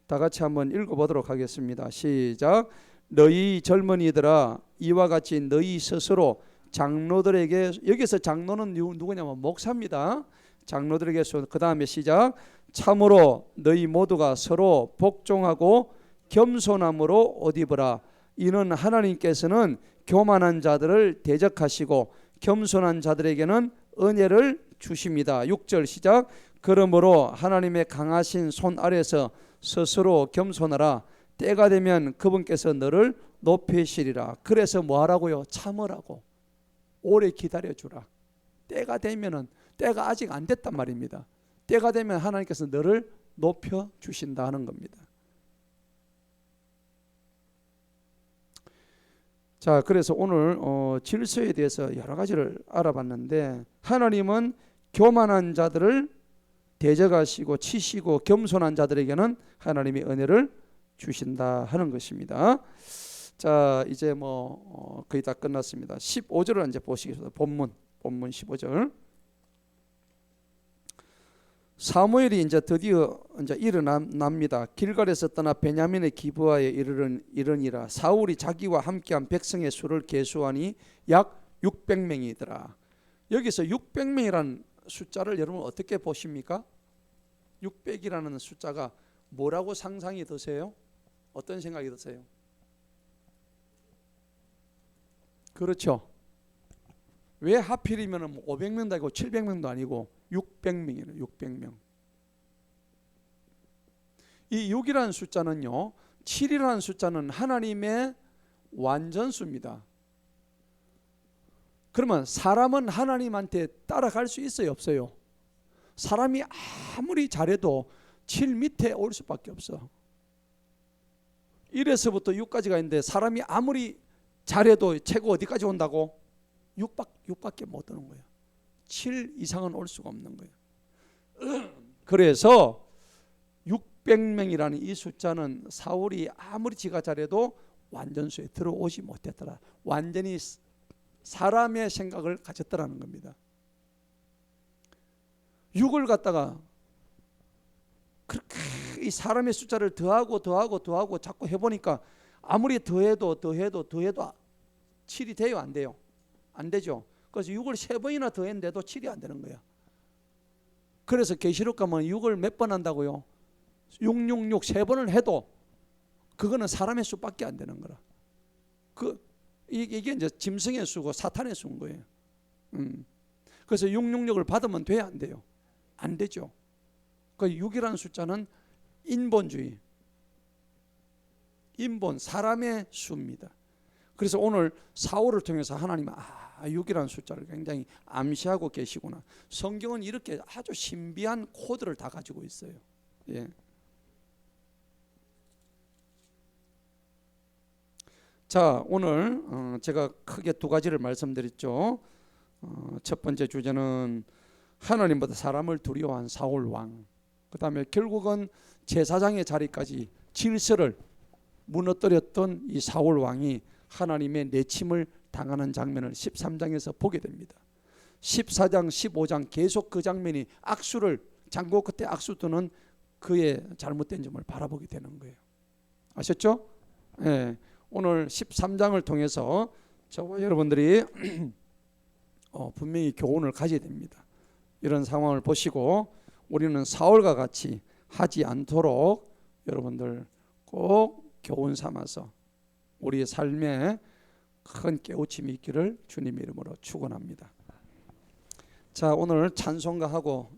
다 같이 한번 읽어보도록 하겠습니다. 시작. 너희 젊은이들아 이와 같이 너희 스스로 장로들에게, 여기서 장로는 누구냐면 목사입니다. 장로들에게 그 다음에 시작. 참으로 너희 모두가 서로 복종하고 겸손함으로 옷 입으라. 이는 하나님께서는 교만한 자들을 대적하시고 겸손한 자들에게는 은혜를 주십니다. 6절 시작. 그러므로 하나님의 강하신 손 아래서 스스로 겸손하라. 때가 되면 그분께서 너를 높이시리라. 그래서 뭐 하라고요? 참으라고. 오래 기다려주라. 때가 되면은, 때가 아직 안 됐단 말입니다. 때가 되면 하나님께서 너를 높여주신다 하는 겁니다. 자, 그래서 오늘 질서에 대해서 여러 가지를 알아봤는데, 하나님은 교만한 자들을 대적하시고 치시고 겸손한 자들에게는 하나님이 은혜를 주신다 하는 것입니다. 자, 이제 뭐 거의 다 끝났습니다. 15절을 이제 보시겠습니다. 본문 15절. 사무엘이 이제 드디어 이제 일어납니다. 길갈에서 떠나 베냐민의 기브아에 이르니라. 사울이 자기와 함께한 백성의 수를 계수하니 약 600명이더라. 여기서 600명이라는 숫자를 여러분 어떻게 보십니까? 600이라는 숫자가 뭐라고 상상이 드세요? 어떤 생각이 드세요? 그렇죠. 왜 하필이면 500명도 아니고 700명도 아니고 600명이에요. 600명. 이 6이라는 숫자는요, 7이라는 숫자는 하나님의 완전수입니다. 그러면 사람은 하나님한테 따라갈 수 있어요, 없어요? 사람이 아무리 잘해도 7 밑에 올 수밖에 없어. 1에서부터 6까지가 있는데 사람이 아무리 잘해도 최고 어디까지 온다고? 6밖에 못 오는 거예요. 7 이상은 올 수가 없는 거예요. 그래서 600명이라는 이 숫자는 사울이 아무리 지가 잘해도 완전수에 들어오지 못했더라. 완전히 사람의 생각을 가졌더라는 겁니다. 6을 갖다가 그렇게 이 사람의 숫자를 더하고 자꾸 해보니까 아무리 더해도 7이 돼요, 안 돼요? 안 되죠. 그래서 6을 3번이나 더했는데도 7이 안 되는 거야. 그래서 계시록 가면 6을 몇 번 한다고요? 666 3번을 해도 그거는 사람의 수밖에 안 되는 거라. 이게 이제 짐승의 수고 사탄의 수인 거예요. 그래서 666을 받으면 돼야 안 돼요? 안 되죠. 그 6이라는 숫자는 인본주의, 인본, 사람의 수입니다. 그래서 오늘 사울을 통해서 하나님은 6이라는 숫자를 굉장히 암시하고 계시구나. 성경은 이렇게 아주 신비한 코드를 다 가지고 있어요. 예. 자, 오늘 제가 크게 두 가지를 말씀드렸죠. 첫 번째 주제는 하나님보다 사람을 두려워한 사울 왕. 그 다음에 결국은 제사장의 자리까지 질서를 무너뜨렸던 이 사울 왕이 하나님의 내침을 당하는 장면을 13장에서 보게 됩니다. 14장, 15장 계속 그 장면이 장고 끝에 악수 두는 그의 잘못된 점을 바라보게 되는 거예요. 아셨죠? 네. 오늘 13장을 통해서 저와 여러분들이 분명히 교훈을 가져야 됩니다. 이런 상황을 보시고 우리는 사울과 같이 하지 않도록 여러분들 꼭 교훈 삼아서 우리의 삶에 큰 깨우침이 있기를 주님의 이름으로 축원합니다. 자, 오늘 찬송가하고